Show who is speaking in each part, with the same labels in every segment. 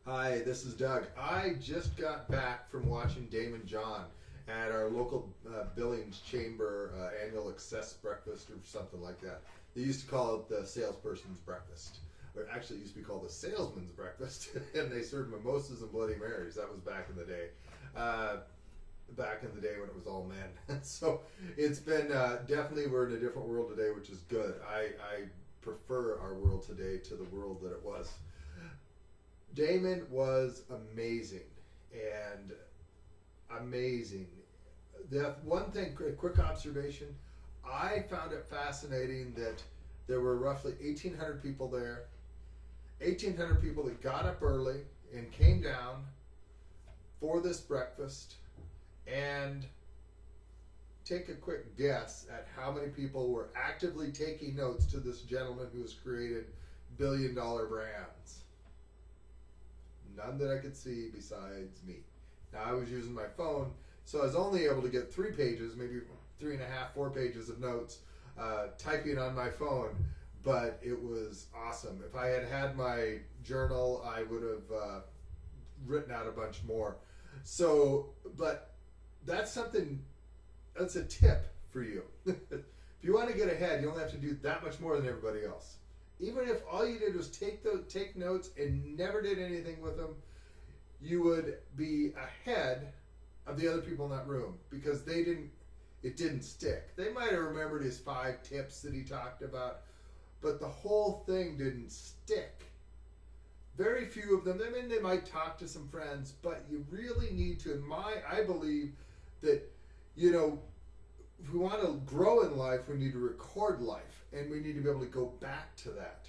Speaker 1: Hi, this is Doug. I just got back from watching Daymond John at our local Billings Chamber annual Access Breakfast or something like that. They used to call it the salesperson's breakfast. Or actually, it used to be called the salesman's breakfast, and they served mimosas and Bloody Marys. That was back in the day. Back in the day when it was all men. So it's been definitely, we're in a different world today, which is good. I prefer our world today to the world that it was. Daymond was amazing and amazing. The one thing, quick observation, I found it fascinating that there were roughly 1,800 people there, 1,800 people that got up early and came down for this breakfast. And take a quick guess at how many people were actively taking notes to this gentleman who has created billion-dollar brands. None that I could see besides me. Now, I was using my phone, so I was only able to get 3 pages, maybe 3.5, 4 pages of notes, typing on my phone, but it was awesome. If I had had my journal, I would have written out a bunch more. So, but that's something, that's a tip for you. If you want to get ahead, you only have to do that much more than everybody else. Even if all you did was take notes and never did anything with them, you would be ahead of the other people in that room because it didn't stick. They might have remembered his 5 tips that he talked about, but the whole thing didn't stick. Very few of them, I mean, they might talk to some friends, but you really need to, I believe that, if we want to grow in life, we need to record life, and we need to be able to go back to that.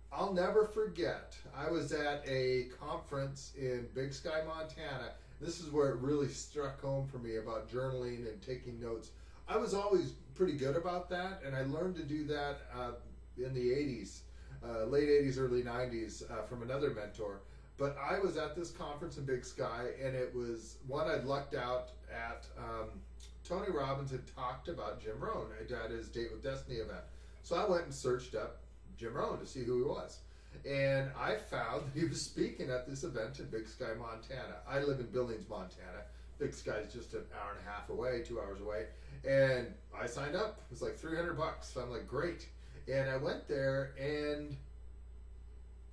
Speaker 1: I'll never forget, I was at a conference in Big Sky, Montana. This is where it really struck home for me about journaling and taking notes. I was always pretty good about that, and I learned to do that in the 80s, late 80s, early 90s, from another mentor. But I was at this conference in Big Sky, and it was one I'd lucked out at. Tony Robbins had talked about Jim Rohn at his Date with Destiny event. So I went and searched up Jim Rohn to see who he was. And I found that he was speaking at this event in Big Sky, Montana. I live in Billings, Montana. Big Sky is just an hour and a half away, 2 hours away. And I signed up. It was like $300. So I'm like, great. And I went there, and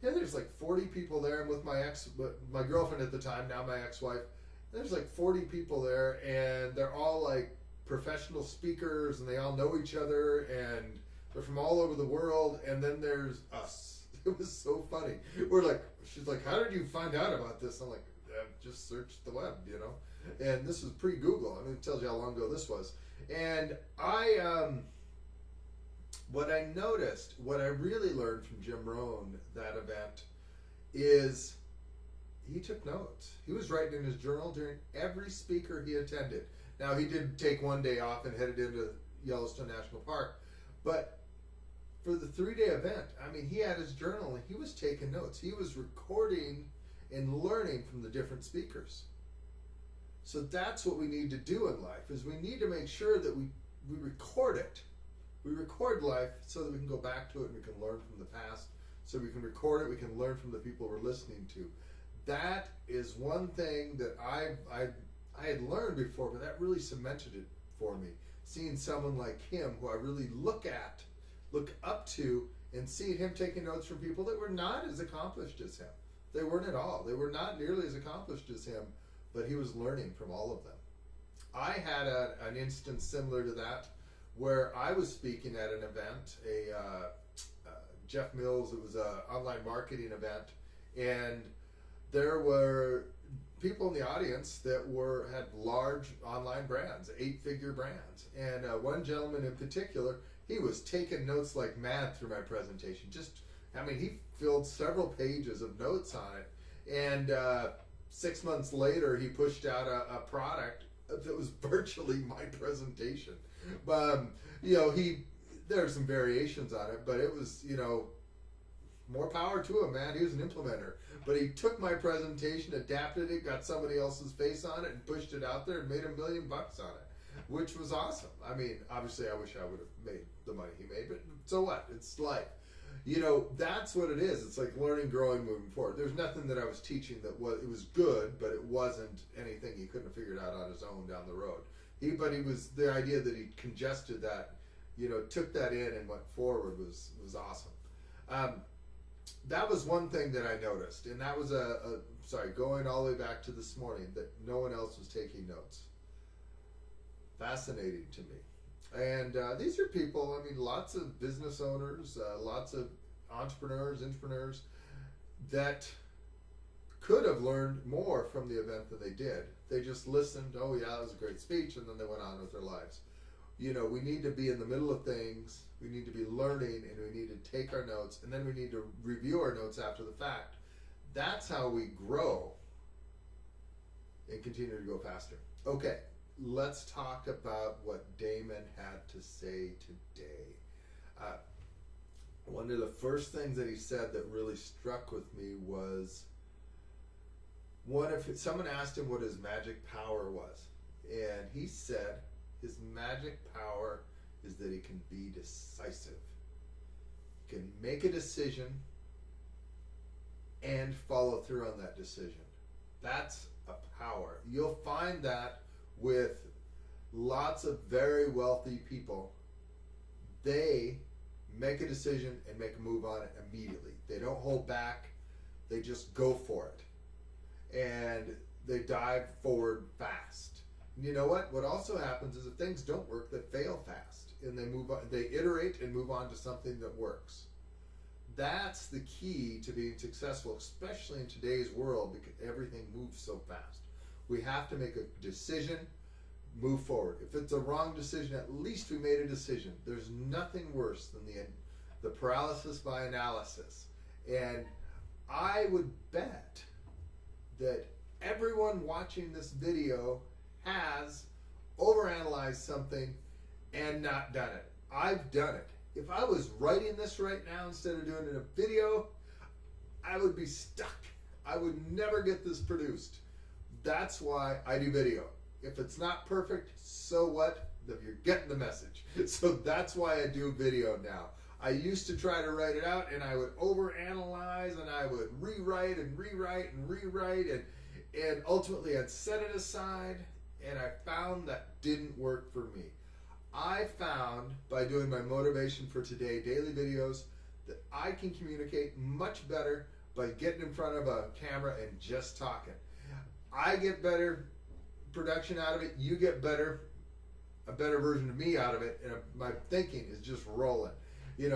Speaker 1: there's like 40 people there. I'm with my girlfriend at the time, now my ex-wife. There's like 40 people there, and they're all like professional speakers, and they all know each other, and they're from all over the world. And then there's us. It was so funny. She's like, how did you find out about this? I'm like, I just searched the web, And this was pre-Google. I mean, it tells you how long ago this was. And what I noticed, what I really learned from Jim Rohn that event is he took notes. He was writing in his journal during every speaker he attended. Now, he did take one day off and headed into Yellowstone National Park, but for the 3-day event, I mean, he had his journal and he was taking notes. He was recording and learning from the different speakers. So that's what we need to do in life, is we need to make sure that we record it. We record life so that we can go back to it and we can learn from the past. So we can record it, we can learn from the people we're listening to. That is one thing that I had learned before, but that really cemented it for me. Seeing someone like him, who I really look up to, and seeing him taking notes from people that were not as accomplished as him. They weren't at all. They were not nearly as accomplished as him, but he was learning from all of them. I had an instance similar to that where I was speaking at an event, Jeff Mills, it was an online marketing event, and there were people in the audience that had large online brands, 8-figure brands. And one gentleman in particular, he was taking notes like mad through my presentation. He filled several pages of notes on it. And 6 months later, he pushed out a product that was virtually my presentation. There are some variations on it, but it was, more power to him, man. He was an implementer. But he took my presentation, adapted it, got somebody else's face on it, and pushed it out there and made $1 million on it, which was awesome. I mean, obviously, I wish I would have made the money he made, but so what? It's life. That's what it is. It's like learning, growing, moving forward. There's nothing that I was teaching it was good, but it wasn't anything he couldn't have figured out on his own down the road. But he was the idea that he congested that, took that in and went forward was awesome. That was one thing that I noticed, and that was going all the way back to this morning, that no one else was taking notes. Fascinating to me. And these are people, lots of business owners, lots of entrepreneurs that could have learned more from the event than they did. They just listened, oh yeah, that was a great speech, and then they went on with their lives. We need to be in the middle of things, we need to be learning, and we need to take our notes, and then we need to review our notes after the fact. That's how we grow and continue to go faster. Okay. Let's talk about what Daymond had to say today. One of the first things that he said that really struck with me was someone asked him what his magic power was, and he said his magic power is that he can be decisive. He can make a decision and follow through on that decision. That's a power. You'll find that with lots of very wealthy people. They make a decision and make a move on it immediately. They don't hold back. They just go for it. And they dive forward fast. And you know what? What also happens is if things don't work, they fail fast. And they move on. They iterate and move on to something that works. That's the key to being successful, especially in today's world, because everything moves so fast. We have to make a decision, move forward. If it's a wrong decision, at least we made a decision. There's nothing worse than the paralysis by analysis. And I would bet that everyone watching this video has overanalyzed something and not done it. I've done it. If I was writing this right now instead of doing it in a video, I would be stuck. I would never get this produced. That's why I do video. If it's not perfect, so what? You're getting the message. So that's why I do video now. I used to try to write it out, and I would overanalyze, and I would rewrite, and ultimately I'd set it aside, and I found that didn't work for me. I found by doing my Motivation for Today daily videos that I can communicate much better by getting in front of a camera and just talking. I get better production out of it. You get a better version of me out of it, and my thinking is just rolling.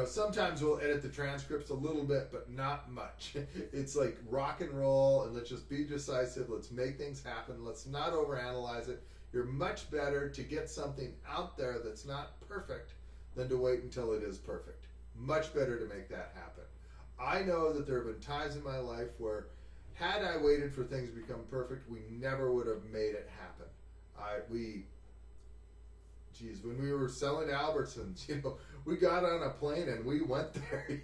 Speaker 1: Sometimes we'll edit the transcripts a little bit, but not much. It's like rock and roll, and let's just be decisive. Let's make things happen. Let's not overanalyze it. You're much better to get something out there that's not perfect than to wait until it is perfect. Much better to make that happen. I know that there have been times in my life where had I waited for things to become perfect, we never would have made it happen. When we were selling Albertsons, we got on a plane and we went there.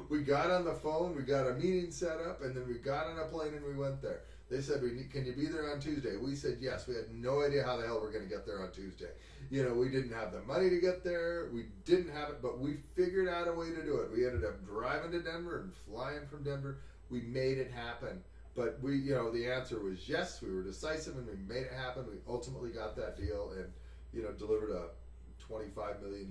Speaker 1: We got on the phone, we got a meeting set up, and then we got on a plane and we went there. They said, can you be there on Tuesday? We said yes. We had no idea how the hell we're going to get there on Tuesday. We didn't have the money to get there. We didn't have it, but we figured out a way to do it. We ended up driving to Denver and flying from Denver. We made it happen. But the answer was yes. We were decisive and we made it happen. We ultimately got that deal and, delivered a $25 million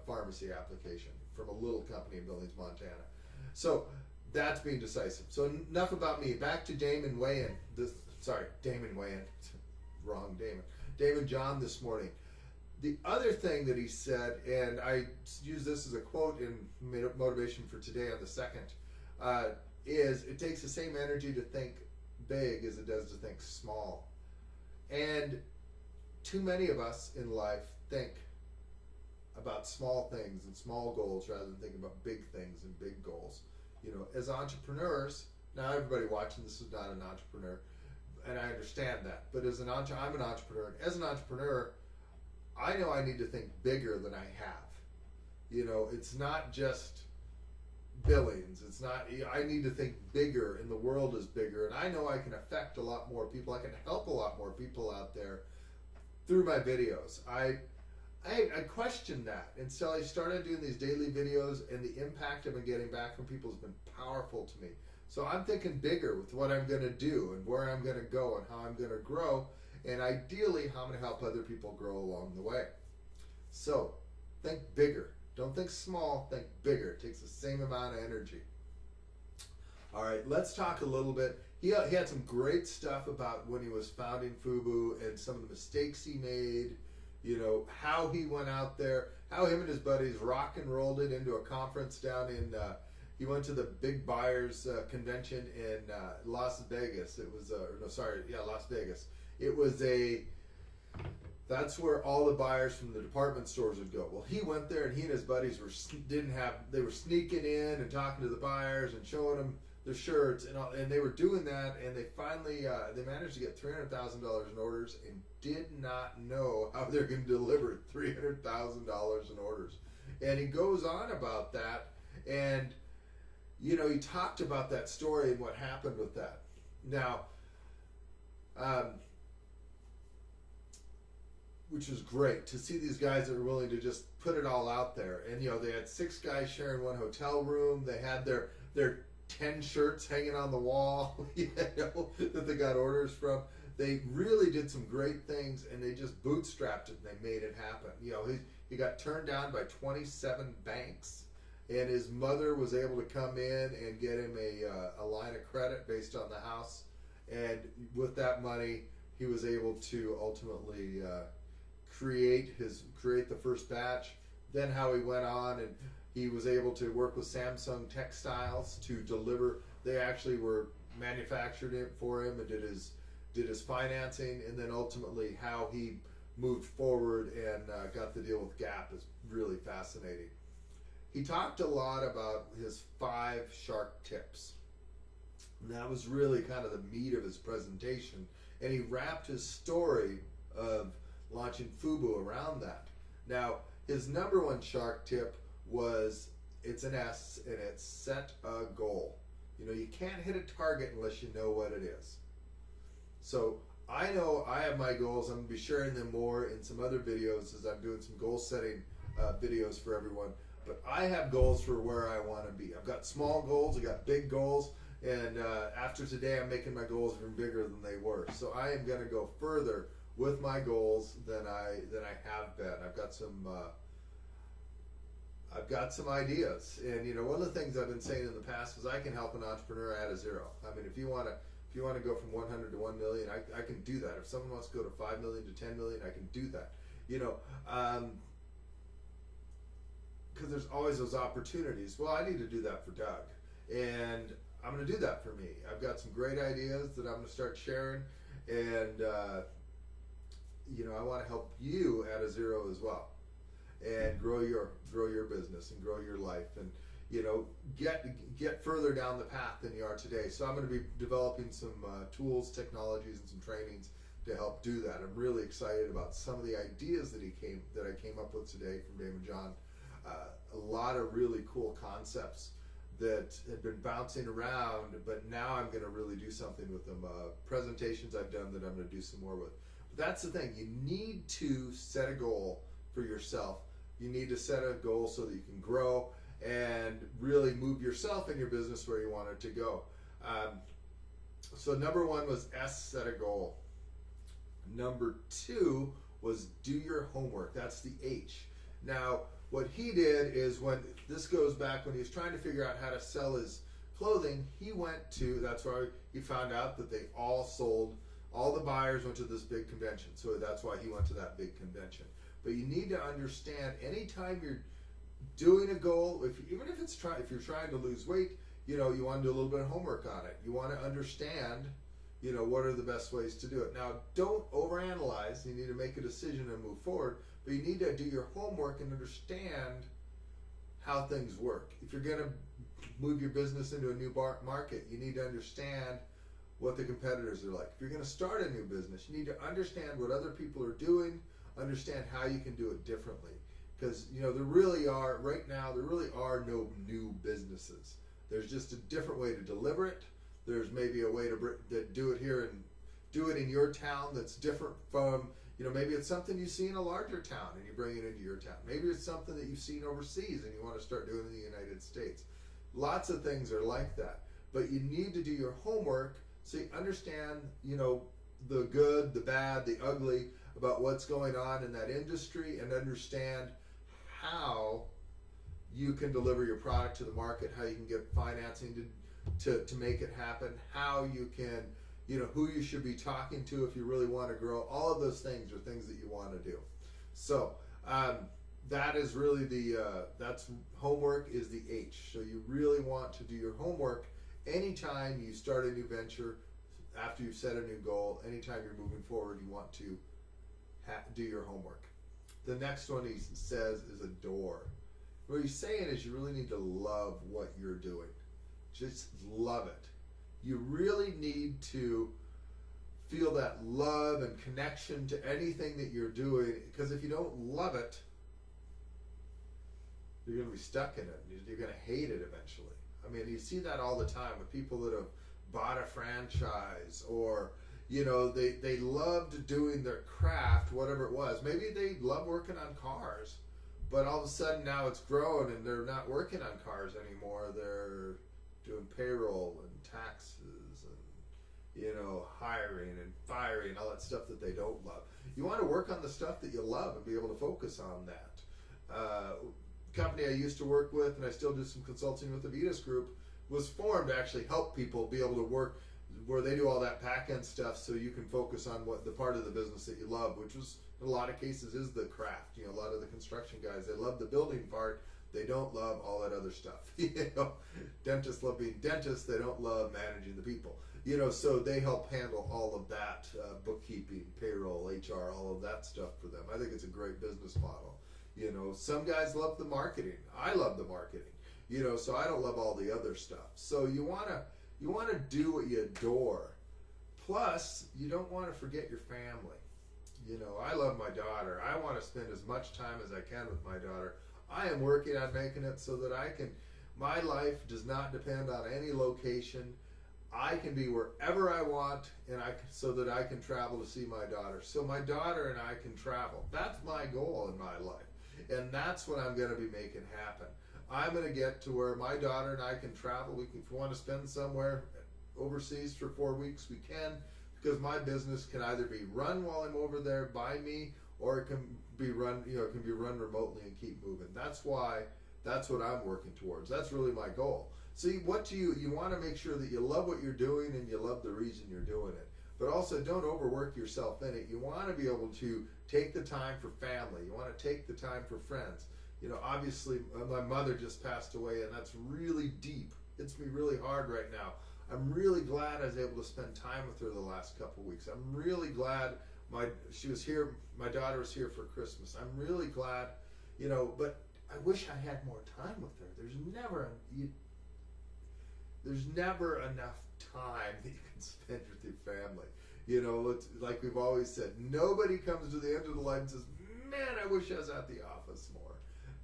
Speaker 1: pharmacy application from a little company in Billings, Montana. So that's being decisive. So enough about me. Back to Daymond wrong Daymond. Daymond John this morning. The other thing that he said, and I use this as a quote in Motivation for Today on the 2nd, is it takes the same energy to think big as it does to think small. And too many of us in life think about small things and small goals rather than thinking about big things and big goals. As entrepreneurs, now everybody watching this is not an entrepreneur, and I understand that, but I'm an entrepreneur. And as an entrepreneur, I know I need to think bigger than I have. It's not just Billings. It's not, I need to think bigger, and the world is bigger, and I know I can affect a lot more people. I can help a lot more people out there through my videos. I questioned that until I started doing these daily videos, and the impact I've been getting back from people has been powerful to me. So I'm thinking bigger with what I'm going to do and where I'm going to go and how I'm going to grow, and ideally how I'm going to help other people grow along the way. So think bigger. Don't think small, think bigger. It takes the same amount of energy. All right, let's talk a little bit. He had some great stuff about when he was founding FUBU and some of the mistakes he made, you know, how he went out there, how him and his buddies rock and rolled it into a conference down in, he went to the Big Buyers Convention in Las Vegas. It was, Las Vegas. It was that's where all the buyers from the department stores would go. Well, he went there, and he and his buddies they were sneaking in and talking to the buyers and showing them their shirts and all, and they were doing that, and they finally they managed to get $300,000 in orders and did not know how they're going to deliver $300,000 in orders. And he goes on about that, and you know, he talked about that story and what happened with that. Now, which was great to see these guys that were willing to just put it all out there. And you know, they had 6 guys sharing one hotel room. They had their 10 shirts hanging on the wall, you know, that they got orders from. They really did some great things, and they just bootstrapped it and they made it happen. You know, he got turned down by 27 banks, and his mother was able to come in and get him a line of credit based on the house. And with that money, he was able to ultimately create the first batch. Then how he went on, and he was able to work with Samsung Textiles to deliver. They actually were manufactured it for him and did his financing, and then ultimately how he moved forward and got the deal with Gap is really fascinating. He talked a lot about his 5 shark tips. And that was really kind of the meat of his presentation, and he wrapped his story of launching FUBU around that. Now, his number 1 shark tip was, it's an S, and it's set a goal. You know, you can't hit a target unless you know what it is. So I know I have my goals. I'm going to be sharing them more in some other videos as I'm doing some goal setting videos for everyone. But I have goals for where I want to be. I've got small goals, I've got big goals, and after today I'm making my goals even bigger than they were. So I am going to go further with my goals than I have been. I've got some ideas, and you know, one of the things I've been saying in the past is I can help an entrepreneur add a zero. I mean, if you want to go from 100 to 1 million, I can do that. If someone wants to go to 5 million to 10 million, I can do that. You know, because there's always those opportunities. Well, I need to do that for Doug, and I'm going to do that for me. I've got some great ideas that I'm going to start sharing, and you know, I want to help you add a zero as well, and grow your business and grow your life, and you know, get further down the path than you are today. So I'm going to be developing some tools, technologies, and some trainings to help do that. I'm really excited about some of the ideas that I came up with today from Daymond John. A lot of really cool concepts that had been bouncing around, but now I'm going to really do something with them. Presentations I've done that I'm going to do some more with. But that's the thing. You need to set a goal for yourself. You need to set a goal so that you can grow and really move yourself and your business where you want it to go. So number 1 was S, set a goal. Number 2 was do your homework. That's the H. Now, what he did is, when this goes back when he was trying to figure out how to sell his clothing, he went to, that's why he found out that they all sold, all the buyers went to this big convention. So that's why he went to that big convention. But you need to understand, anytime you're doing a goal, even if you're trying to lose weight, you know, you want to do a little bit of homework on it. You want to understand, you know, what are the best ways to do it. Now, don't overanalyze. You need to make a decision and move forward, but you need to do your homework and understand how things work. If you're going to move your business into a new market, you need to understand what the competitors are like. If you're going to start a new business, you need to understand what other people are doing, understand how you can do it differently. Because, you know, right now, there really are no new businesses. There's just a different way to deliver it. There's maybe a way to do it here and do it in your town that's different from Maybe it's something you see in a larger town and you bring it into your town. Maybe it's something that you've seen overseas and you want to start doing in the United States. Lots of things are like that. But you need to do your homework so you understand, the good, the bad, the ugly about what's going on in that industry, and understand how you can deliver your product to the market, how you can get financing to make it happen, how you can, who you should be talking to if you really want to grow. All of those things are things that you want to do. So that is really that's homework is the H. So you really want to do your homework anytime you start a new venture, after you've set a new goal, anytime you're moving forward, you want to do your homework. The next one he says is adore. What he's saying is you really need to love what you're doing. Just love it. You really need to feel that love and connection to anything that you're doing, because if you don't love it, you're going to be stuck in it. You're going to hate it eventually. I mean, you see that all the time with people that have bought a franchise, or they loved doing their craft, whatever it was. Maybe they love working on cars, but all of a sudden now it's grown and they're not working on cars anymore. They're doing payroll and taxes and hiring and firing, all that stuff that they don't love. You want to work on the stuff that you love and be able to focus on that. Company I used to work with, and I still do some consulting with the Vitas Group, was formed to actually help people be able to work where they do all that back end stuff, so you can focus on what the part of the business that you love, which was in a lot of cases is the craft. A lot of the construction guys, they love the building part, they don't love all that other stuff. Dentists love being dentists, they don't love managing the people. So they help handle all of that, bookkeeping, payroll, HR, all of that stuff for them. I think it's a great business model. Some guys love the marketing. I love the marketing. So I don't love all the other stuff. So you wanna do what you adore. Plus, you don't want to forget your family. I love my daughter. I want to spend as much time as I can with my daughter. I am working on making it so that my life does not depend on any location. I can be wherever I want, and so that I can travel to see my daughter. So my daughter and I can travel. That's my goal in my life. And that's what I'm going to be making happen. I'm going to get to where my daughter and I can travel. If we want to spend somewhere overseas for 4 weeks, we can, because my business can either be run while I'm over there by me, or it can be run, remotely and keep moving. That's what I'm working towards. That's really my goal. See, you want to make sure that you love what you're doing and you love the reason you're doing it. But also, don't overwork yourself in it. You want to be able to take the time for family. You want to take the time for friends. Obviously, my mother just passed away, and that's really deep. It's me really hard right now. I'm really glad I was able to spend time with her the last couple of weeks. I'm really glad she was here. My daughter was here for Christmas. I'm really glad, but I wish I had more time with her. There's never enough time that you can spend with your family. It's like we've always said, nobody comes to the end of the life and says, man, I wish I was at the office more.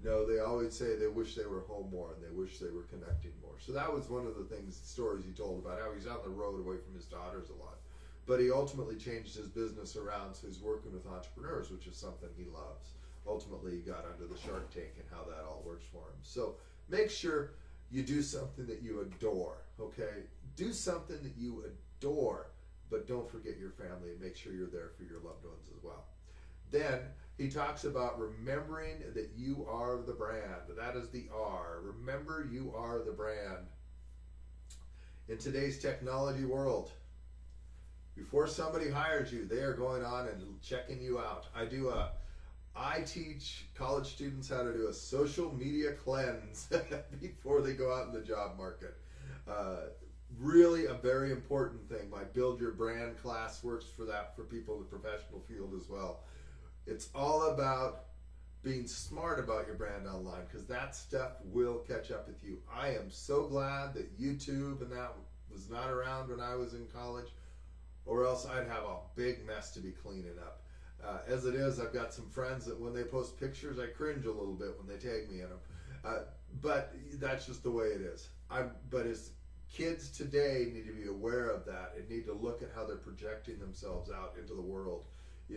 Speaker 1: No, they always say they wish they were home more, and they wish they were connecting more. So that was one of the stories he told about how he's on the road away from his daughters a lot. But he ultimately changed his business around, so he's working with entrepreneurs, which is something he loves. Ultimately, he got under the Shark Tank and how that all works for him. So make sure you do something that you adore, okay? Do something that you adore, but don't forget your family, and make sure you're there for your loved ones as well. Then he talks about remembering that you are the brand. That is the R. Remember you are the brand. In today's technology world, before somebody hires you, they are going on and checking you out. I teach college students how to do a social media cleanse before they go out in the job market. Really a very important thing. My Build Your Brand class works for that, for people in the professional field as well. It's all about being smart about your brand online, because that stuff will catch up with you. I am so glad that YouTube and that was not around when I was in college, or else I'd have a big mess to be cleaning up. As it is, I've got some friends that when they post pictures, I cringe a little bit when they tag me in them. But that's just the way it is. But as kids today need to be aware of that and need to look at how they're projecting themselves out into the world.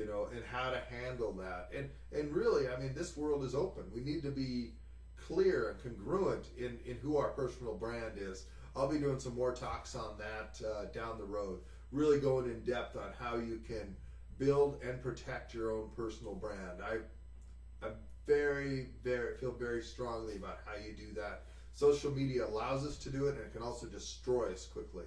Speaker 1: and how to handle that. And really, I mean, this world is open. We need to be clear and congruent in who our personal brand is. I'll be doing some more talks on that down the road, really going in depth on how you can build and protect your own personal brand. I'm feel very strongly about how you do that. Social media allows us to do it, and it can also destroy us quickly.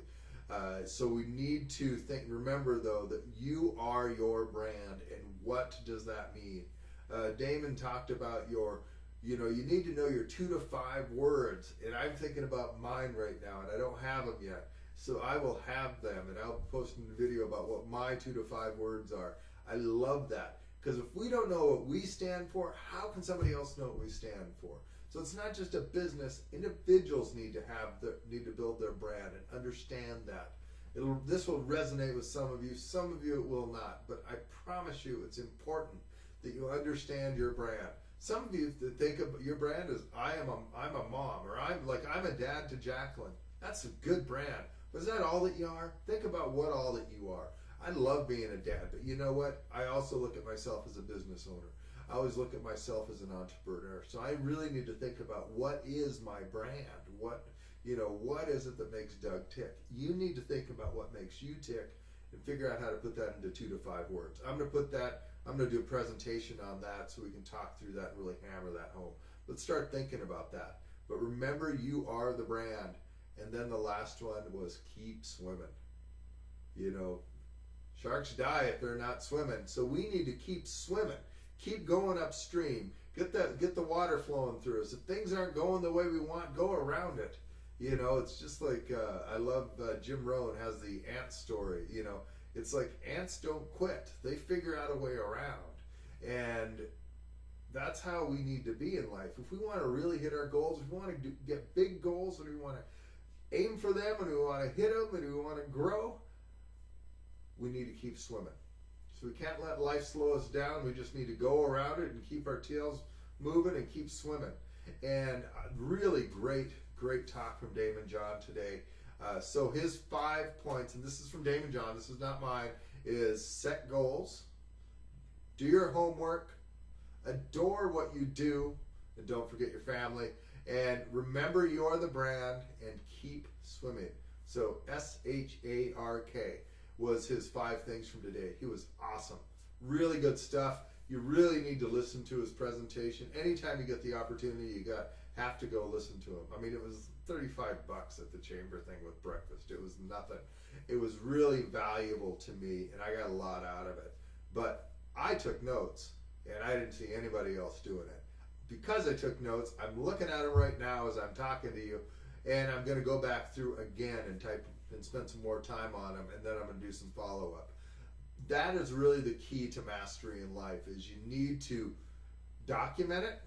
Speaker 1: So we need to remember though, that you are your brand, and what does that mean? Daymond talked about you need to know your 2 to 5 words, and I'm thinking about mine right now, and I don't have them yet. So I will have them, and I'll post a video about what my 2 to 5 words are. I love that, because if we don't know what we stand for, how can somebody else know what we stand for? So it's not just a business. Individuals need to build their brand and understand that. This will resonate with some of you. Some of you it will not. But I promise you, it's important that you understand your brand. Some of you think of your brand as I'm a mom, or I'm a dad to Jacqueline. That's a good brand. But is that all that you are? Think about what all that you are. I love being a dad, but you know what? I also look at myself as a business owner. I always look at myself as an entrepreneur. So I really need to think about what is my brand? What is it that makes Doug tick? You need to think about what makes you tick and figure out how to put that into 2 to 5 words. I'm going to do a presentation on that so we can talk through that and really hammer that home. Let's start thinking about that. But remember, you are the brand. And then the last one was keep swimming. Sharks die if they're not swimming. So we need to keep swimming. Keep going upstream. Get the water flowing through us. If things aren't going the way we want, go around it. It's just like, I love Jim Rohn has the ant story. It's like ants don't quit. They figure out a way around. And that's how we need to be in life. If we want to really hit our goals, if we want to get big goals, and we want to aim for them, and we want to hit them, and we want to grow, we need to keep swimming. So we can't let life slow us down. We just need to go around it and keep our tails moving and keep swimming. And really great talk from Daymond John today. So his 5 points, and this is from Daymond John, this is not mine, is set goals, do your homework, adore what you do, and don't forget your family, and remember you're the brand, and keep swimming. So SHARK was his 5 things from today. He was awesome. Really good stuff. You really need to listen to his presentation. Anytime you get the opportunity, you have to go listen to him. I mean, it was $35 at the chamber thing with breakfast. It was nothing. It was really valuable to me, and I got a lot out of it. But I took notes, and I didn't see anybody else doing it. Because I took notes, I'm looking at them right now as I'm talking to you, and I'm going to go back through again and type and spend some more time on them, and then I'm going to do some follow-up. That is really the key to mastery in life, is you need to document it,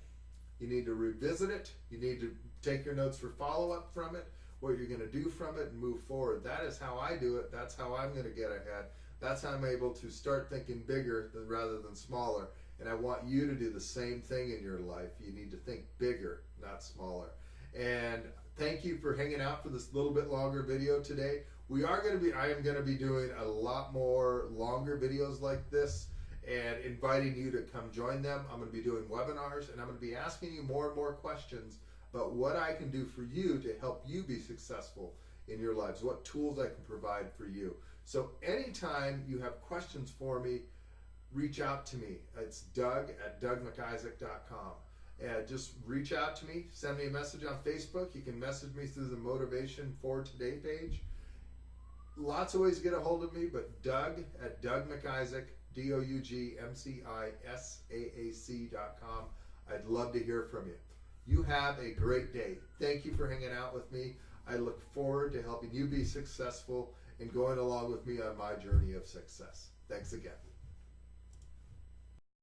Speaker 1: you need to revisit it, you need to take your notes for follow-up from it, what you're going to do from it, and move forward. That is how I do it. That's how I'm going to get ahead. That's how I'm able to start thinking bigger rather than smaller. And I want you to do the same thing in your life. You need to think bigger, not smaller. And thank you for hanging out for this little bit longer video today. I am going to be doing a lot more longer videos like this and inviting you to come join them. I'm going to be doing webinars, and I'm going to be asking you more and more questions about what I can do for you to help you be successful in your lives, what tools I can provide for you. So anytime you have questions for me, reach out to me. It's Doug@DougMcisaac.com. Just reach out to me, send me a message on Facebook. You can message me through the Motivation for Today page. Lots of ways to get a hold of me, but Doug@DougMcisaac, DougMcisaac.com. I'd love to hear from you. You have a great day. Thank you for hanging out with me. I look forward to helping you be successful and going along with me on my journey of success. Thanks again.